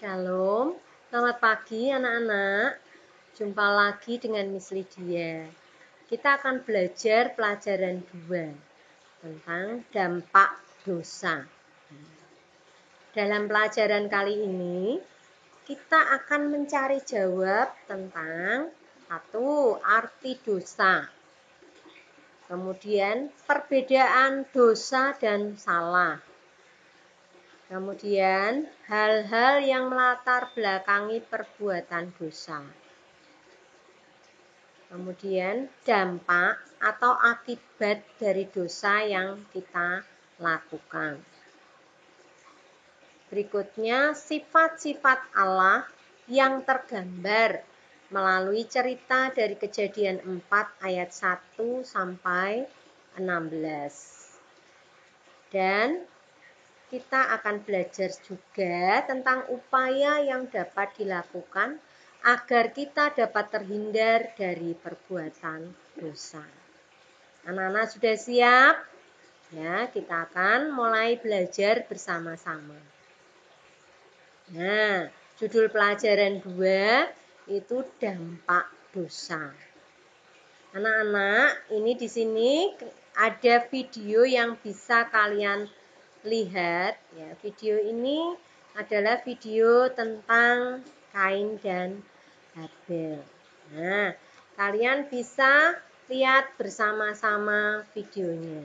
Shalom, selamat pagi anak-anak. Jumpa lagi dengan Miss Lydia. Kita akan belajar pelajaran 2 tentang dampak dosa. Dalam pelajaran kali ini, kita akan mencari jawab tentang 1. Arti dosa. Kemudian perbedaan dosa dan salah. Kemudian, hal-hal yang melatar belakangi perbuatan dosa. Kemudian, dampak atau akibat dari dosa yang kita lakukan. Berikutnya, sifat-sifat Allah yang tergambar melalui cerita dari Kejadian 4 ayat 1 sampai 16. Dan kita akan belajar juga tentang upaya yang dapat dilakukan agar kita dapat terhindar dari perbuatan dosa. Anak-anak sudah siap? Ya, kita akan mulai belajar bersama-sama. Nah, judul pelajaran 2 itu dampak dosa. Anak-anak, ini di sini ada video yang bisa kalian lihat ya. Video ini adalah video tentang Kain dan Habel. Nah, kalian bisa lihat bersama-sama videonya.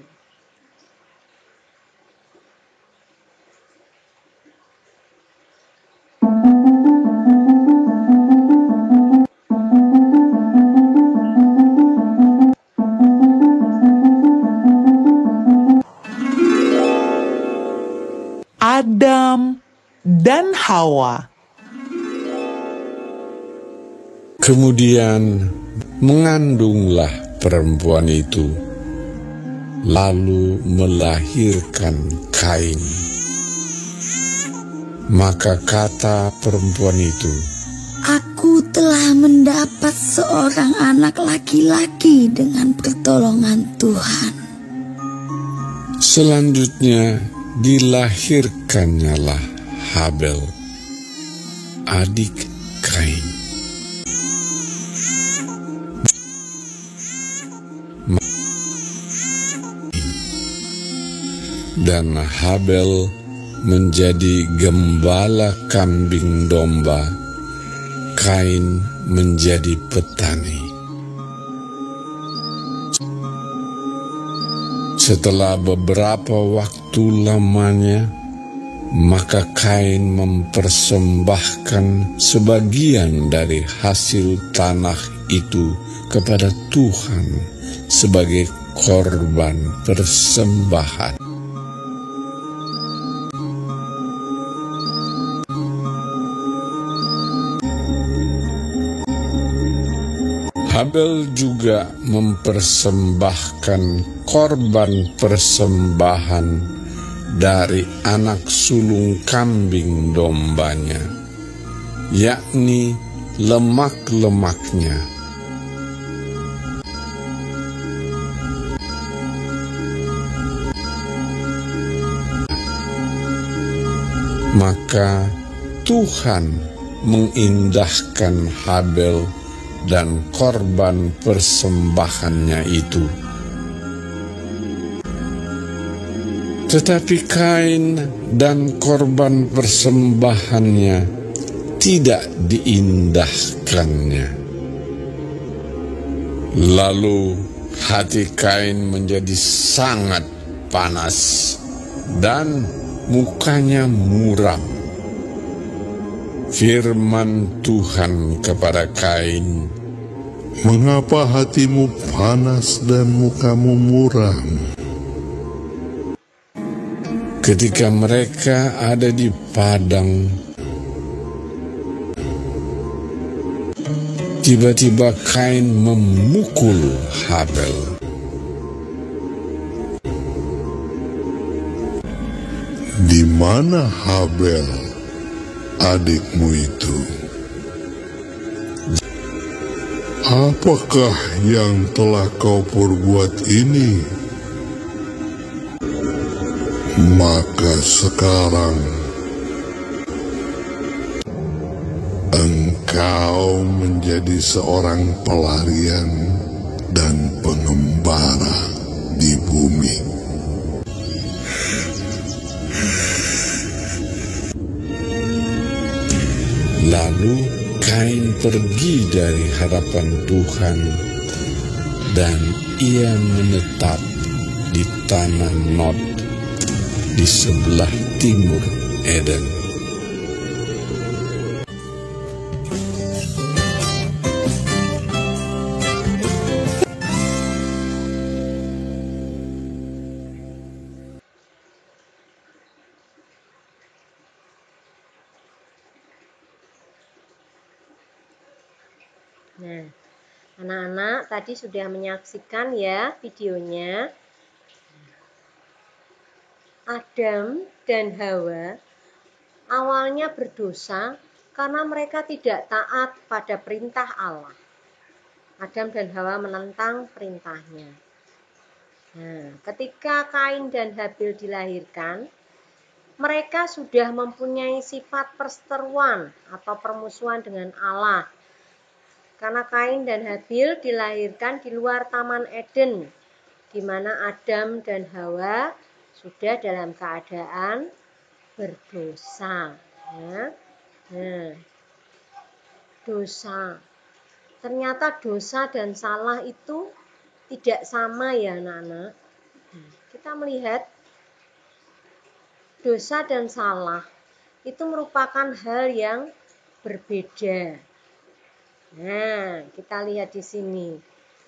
Adam dan Hawa. Kemudian mengandunglah perempuan itu, lalu melahirkan Kain. Maka kata perempuan itu, "Aku telah mendapat seorang anak laki-laki dengan pertolongan Tuhan." Selanjutnya dilahirkannyalah Habel, adik Kain. Dan Habel menjadi gembala kambing domba, Kain menjadi petani. Setelah beberapa waktu lamanya, maka Kain mempersembahkan sebagian dari hasil tanah itu kepada Tuhan sebagai korban persembahan. Habel juga mempersembahkan korban persembahan dari anak sulung kambing dombanya, yakni lemak-lemaknya. Maka Tuhan mengindahkan Habel dan korban persembahannya itu. Tetapi Kain dan korban persembahannya tidak diindahkannya. Lalu hati Kain menjadi sangat panas dan mukanya muram. Firman Tuhan kepada Kain, "Mengapa hatimu panas dan mukamu muram?" Ketika mereka ada di padang, tiba-tiba Kain memukul Habel. "Di mana Habel, adikmu itu? Apakah yang telah kau perbuat ini? Maka sekarang menjadi seorang pelarian dan pengembara di bumi. Lalu Kain pergi dari hadapan Tuhan, dan ia menetap di tanah Nod di sebelah timur Eden. Nah, anak-anak tadi sudah menyaksikan ya videonya. Adam dan Hawa awalnya berdosa karena mereka tidak taat pada perintah Allah. Adam dan Hawa menentang perintahnya. Nah, ketika Kain dan Habil dilahirkan, mereka sudah mempunyai sifat perseteruan atau permusuhan dengan Allah. Karena Kain dan Habil dilahirkan di luar Taman Eden, di mana Adam dan Hawa sudah dalam keadaan berdosa. Ya. Nah, dosa. Ternyata dosa dan salah itu tidak sama ya anak-anak. Kita melihat dosa dan salah itu merupakan hal yang berbeda. Nah, kita lihat di sini.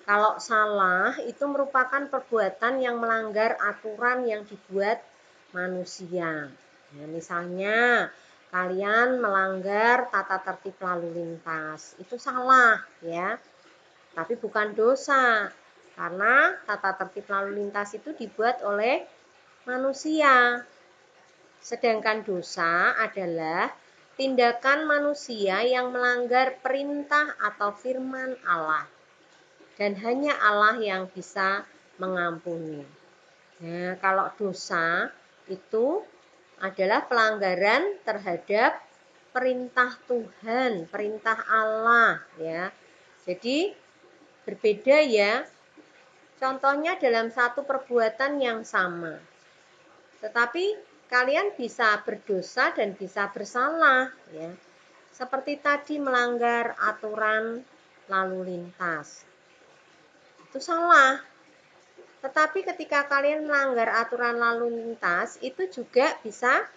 Kalau salah itu merupakan perbuatan yang melanggar aturan yang dibuat manusia. Nah, misalnya kalian melanggar tata tertib lalu lintas, itu salah ya. Tapi bukan dosa. Karena tata tertib lalu lintas itu dibuat oleh manusia. Sedangkan dosa adalah tindakan manusia yang melanggar perintah atau firman Allah. Dan hanya Allah yang bisa mengampuni. Nah, kalau dosa itu adalah pelanggaran terhadap perintah Tuhan, perintah Allah ya. Jadi berbeda ya. Contohnya dalam satu perbuatan yang sama. Tetapi kalian bisa berdosa dan bisa bersalah ya. Seperti tadi melanggar aturan lalu lintas. Itu salah. Tetapi ketika kalian melanggar aturan lalu lintas, itu juga bisa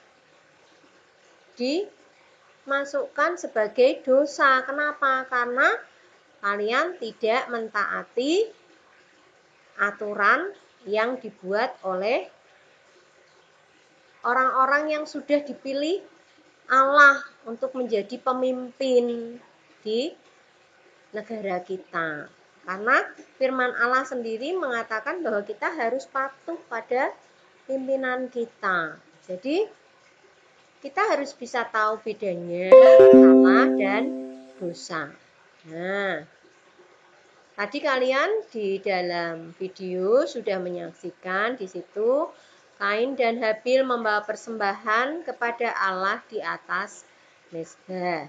dimasukkan sebagai dosa. Kenapa? Karena kalian tidak mentaati aturan yang dibuat oleh orang-orang yang sudah dipilih Allah untuk menjadi pemimpin di negara kita. Karena firman Allah sendiri mengatakan bahwa kita harus patuh pada pimpinan kita. Jadi kita harus bisa tahu bedanya salah dan dosa. Nah, tadi kalian di dalam video sudah menyaksikan di situ Kain dan Habil membawa persembahan kepada Allah di atas mezbah.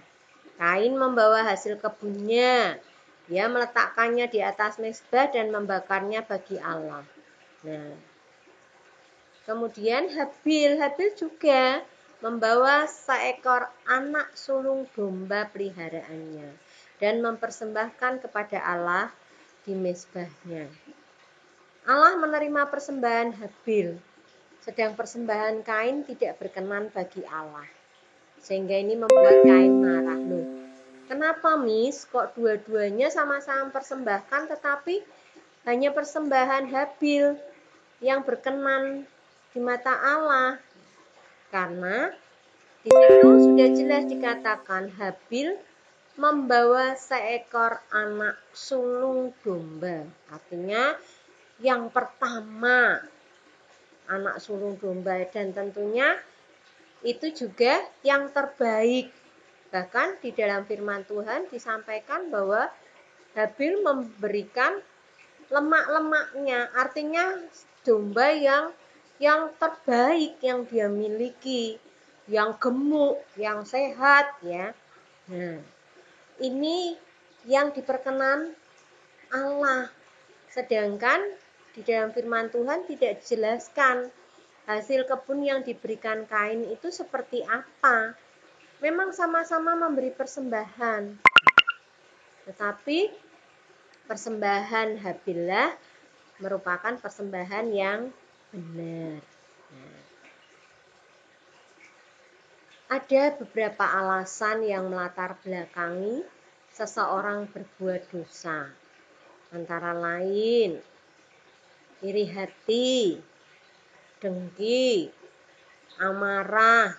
Kain membawa hasil kebunnya. Dia meletakkannya di atas mezbah dan membakarnya bagi Allah. Nah, kemudian Habil juga membawa seekor anak sulung domba peliharaannya dan mempersembahkan kepada Allah di mezbahnya. Allah menerima persembahan Habil, sedang persembahan Kain tidak berkenan bagi Allah. Sehingga ini membuat Kain marah. Loh, kenapa Miss? Kok dua-duanya sama-sama persembahkan tetapi hanya persembahan Habil yang berkenan di mata Allah? Karena di situ sudah jelas dikatakan Habil membawa seekor anak sulung domba. Artinya yang pertama anak sulung domba, dan tentunya itu juga yang terbaik. Bahkan di dalam firman Tuhan disampaikan bahwa Habil memberikan lemak-lemaknya, artinya domba yang terbaik yang dia miliki, yang gemuk, yang sehat ya. Nah, ini yang diperkenan Allah. Sedangkan di dalam firman Tuhan tidak dijelaskan hasil kebun yang diberikan Kain itu seperti apa. Memang sama-sama memberi persembahan, tetapi persembahan Habillah merupakan persembahan yang benar. Nah, ada beberapa alasan yang melatar belakangi seseorang berbuat dosa. Antara lain iri hati, dengki, amarah,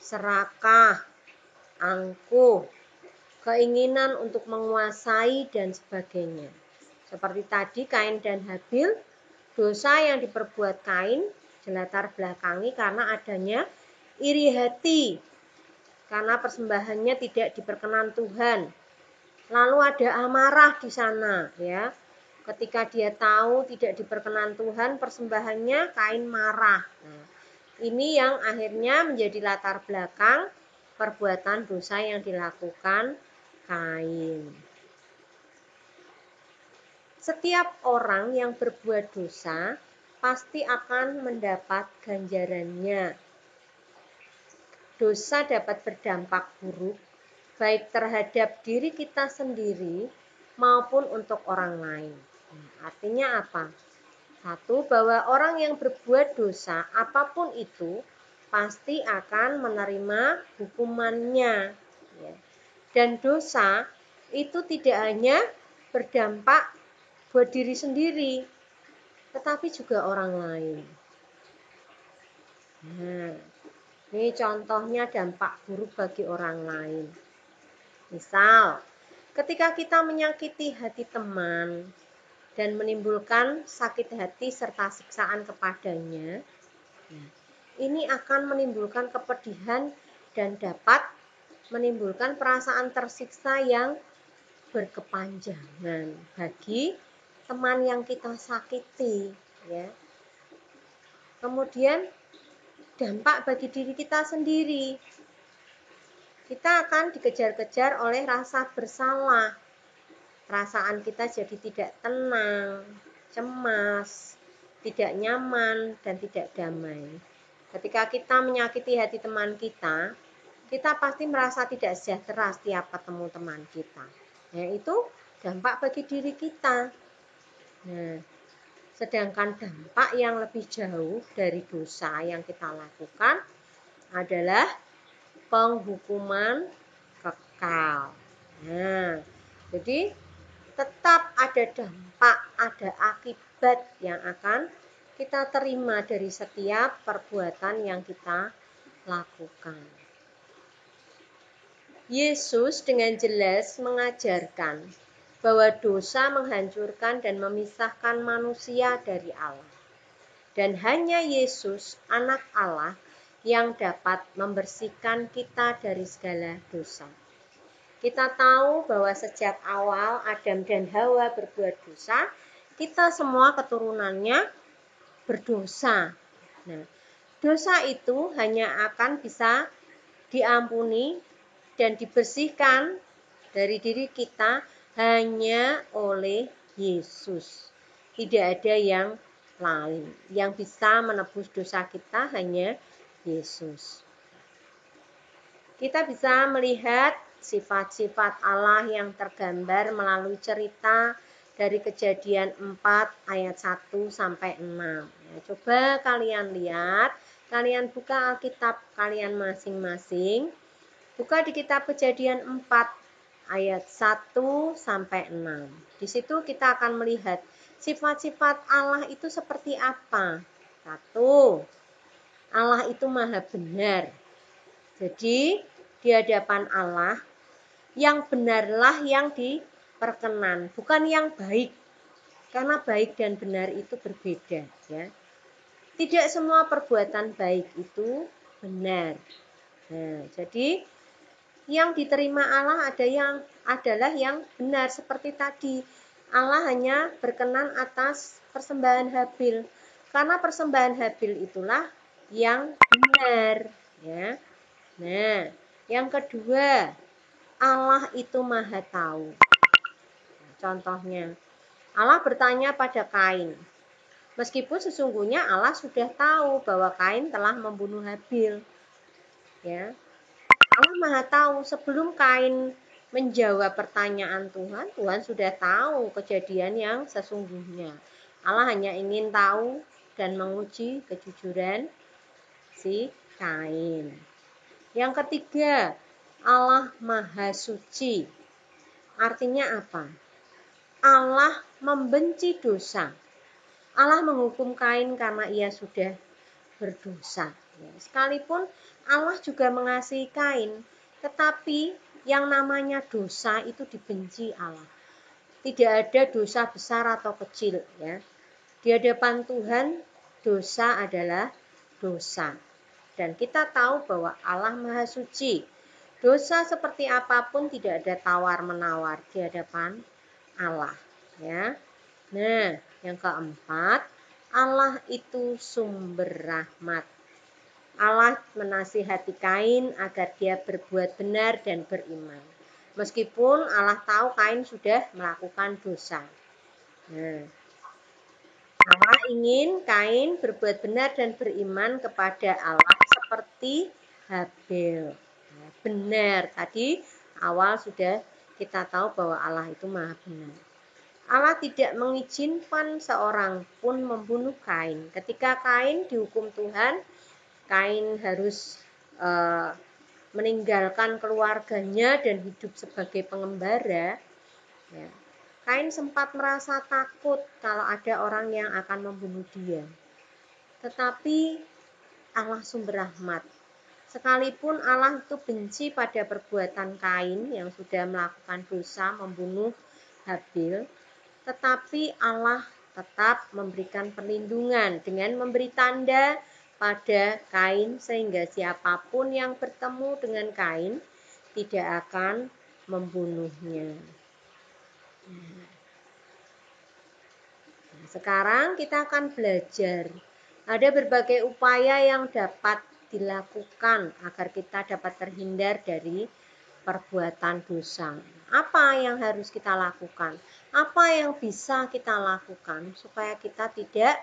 serakah, angkuh, keinginan untuk menguasai dan sebagainya. Seperti tadi Kain dan Habil, dosa yang diperbuat Kain dilatar belakangi karena adanya iri hati, karena persembahannya tidak diperkenan Tuhan. Lalu ada amarah di sana, ya. Ketika dia tahu tidak diperkenan Tuhan persembahannya, Kain marah. Nah, ini yang akhirnya menjadi latar belakang perbuatan dosa yang dilakukan Kain. Setiap orang yang berbuat dosa pasti akan mendapat ganjarannya. Dosa dapat berdampak buruk baik terhadap diri kita sendiri maupun untuk orang lain. Artinya apa? Satu, bahwa orang yang berbuat dosa apapun itu pasti akan menerima hukumannya. Dan dosa itu tidak hanya berdampak buat diri sendiri, tetapi juga orang lain. Nah, ini contohnya dampak buruk bagi orang lain. Misal, ketika kita menyakiti hati teman dan menimbulkan sakit hati serta siksaan kepadanya, ini akan menimbulkan kepedihan dan dapat menimbulkan perasaan tersiksa yang berkepanjangan bagi teman yang kita sakiti, ya. Kemudian dampak bagi diri kita sendiri. Kita akan dikejar-kejar oleh rasa bersalah. Perasaan kita jadi tidak tenang, cemas, tidak nyaman, dan tidak damai. Ketika kita menyakiti hati teman kita pasti merasa tidak sejahtera setiap ketemu teman kita. Nah, itu dampak bagi diri kita. Nah, sedangkan dampak yang lebih jauh dari dosa yang kita lakukan adalah penghukuman kekal. Nah, jadi tetap ada dampak, ada akibat yang akan kita terima dari setiap perbuatan yang kita lakukan. Yesus dengan jelas mengajarkan bahwa dosa menghancurkan dan memisahkan manusia dari Allah. Dan hanya Yesus, anak Allah, yang dapat membersihkan kita dari segala dosa. Kita tahu bahwa sejak awal Adam dan Hawa berbuat dosa, kita semua keturunannya berdosa. Nah, dosa itu hanya akan bisa diampuni dan dibersihkan dari diri kita hanya oleh Yesus. Tidak ada yang lain. Yang bisa menebus dosa kita hanya Yesus. Kita bisa melihat sifat-sifat Allah yang tergambar melalui cerita dari Kejadian 4 ayat 1 sampai 6. Ya, coba kalian lihat, kalian buka Alkitab kalian masing-masing. Buka di kitab Kejadian 4 ayat 1 sampai 6. Di situ kita akan melihat sifat-sifat Allah itu seperti apa. 1. Allah itu maha benar. Jadi di hadapan Allah yang benarlah yang diperkenan, bukan yang baik. Karena baik dan benar itu berbeda, ya. Tidak semua perbuatan baik itu benar. Nah, jadi yang diterima Allah adalah yang benar seperti tadi. Allah hanya berkenan atas persembahan Habil. Karena persembahan Habil itulah yang benar, ya. Nah, yang kedua, Allah itu maha tahu. Contohnya, Allah bertanya pada Kain. Meskipun sesungguhnya Allah sudah tahu bahwa Kain telah membunuh Habil. Ya. Allah Maha tahu sebelum Kain menjawab pertanyaan Tuhan, Tuhan sudah tahu kejadian yang sesungguhnya. Allah hanya ingin tahu dan menguji kejujuran si Kain. Yang ketiga, Allah Maha Suci. Artinya apa? Allah membenci dosa. Allah menghukum Kain karena ia sudah berdosa. Sekalipun Allah juga mengasihi Kain, tetapi yang namanya dosa itu dibenci Allah. Tidak ada dosa besar atau kecil, ya. Di hadapan Tuhan, dosa adalah dosa. Dan kita tahu bahwa Allah Maha Suci. Dosa seperti apapun tidak ada tawar-menawar di hadapan Allah, ya. Nah, yang keempat, Allah itu sumber rahmat. Allah menasihati Kain agar dia berbuat benar dan beriman. Meskipun Allah tahu Kain sudah melakukan dosa. Nah, Allah ingin Kain berbuat benar dan beriman kepada Allah seperti Habil. Nah, benar, tadi awal sudah kita tahu bahwa Allah itu maha benar. Allah tidak mengizinkan seorang pun membunuh Kain. Ketika Kain dihukum Tuhan, Kain harus meninggalkan keluarganya dan hidup sebagai pengembara. Ya. Kain sempat merasa takut kalau ada orang yang akan membunuh dia. Tetapi Allah sumber rahmat. Sekalipun Allah itu benci pada perbuatan Kain yang sudah melakukan dosa membunuh Habil, tetapi Allah tetap memberikan perlindungan dengan memberi tanda pada Kain sehingga siapapun yang bertemu dengan Kain tidak akan membunuhnya. Nah, sekarang kita akan belajar. Ada berbagai upaya yang dapat dilakukan agar kita dapat terhindar dari perbuatan dosa. Apa yang harus kita lakukan? Apa yang bisa kita lakukan supaya kita tidak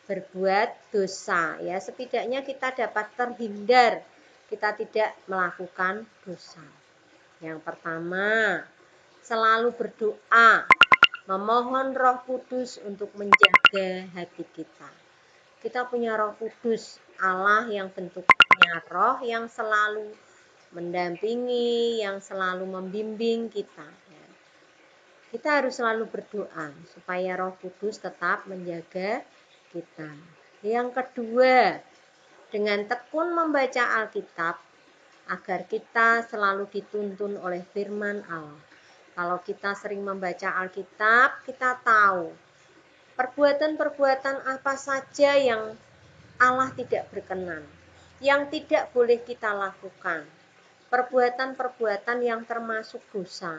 berbuat dosa? Ya, setidaknya kita dapat terhindar, kita tidak melakukan dosa. Yang pertama, selalu berdoa, memohon Roh Kudus untuk menjaga hati kita. Kita punya Roh Kudus, Allah yang bentuknya roh yang selalu mendampingi, yang selalu membimbing kita. Kita harus selalu berdoa supaya Roh Kudus tetap menjaga kita. Yang kedua, dengan tekun membaca Alkitab agar kita selalu dituntun oleh firman Allah. Kalau kita sering membaca Alkitab, kita tahu perbuatan-perbuatan apa saja yang Allah tidak berkenan, yang tidak boleh kita lakukan. Perbuatan-perbuatan yang termasuk dosa.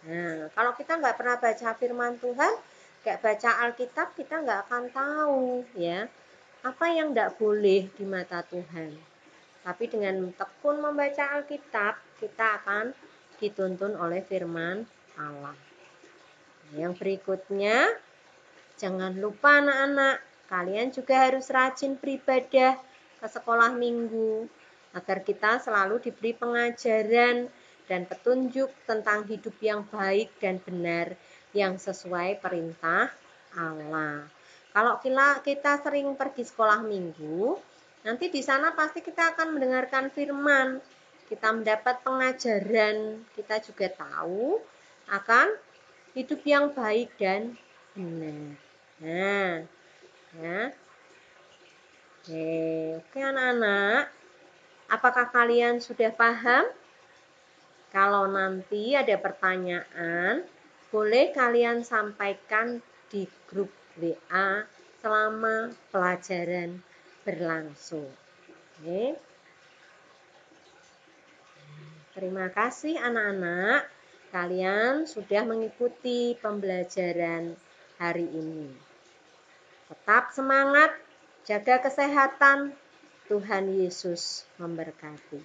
Nah, kalau kita nggak pernah baca firman Tuhan, nggak baca Alkitab, kita nggak akan tahu ya apa yang nggak boleh di mata Tuhan. Tapi dengan tekun membaca Alkitab, kita akan dituntun oleh firman Allah. Yang berikutnya, jangan lupa anak-anak, kalian juga harus rajin beribadah ke sekolah minggu, agar kita selalu diberi pengajaran dan petunjuk tentang hidup yang baik dan benar yang sesuai perintah Allah. Kalau kita sering pergi sekolah minggu, nanti di sana pasti kita akan mendengarkan firman, kita mendapat pengajaran, kita juga tahu akan hidup yang baik dan benar. Nah, ya. Oke anak-anak. Apakah kalian sudah paham? Kalau nanti ada pertanyaan, boleh kalian sampaikan di grup WA selama pelajaran berlangsung. Oke. Terima kasih anak-anak. Kalian sudah mengikuti pembelajaran hari ini. Tetap semangat, jaga kesehatan. Tuhan Yesus memberkati.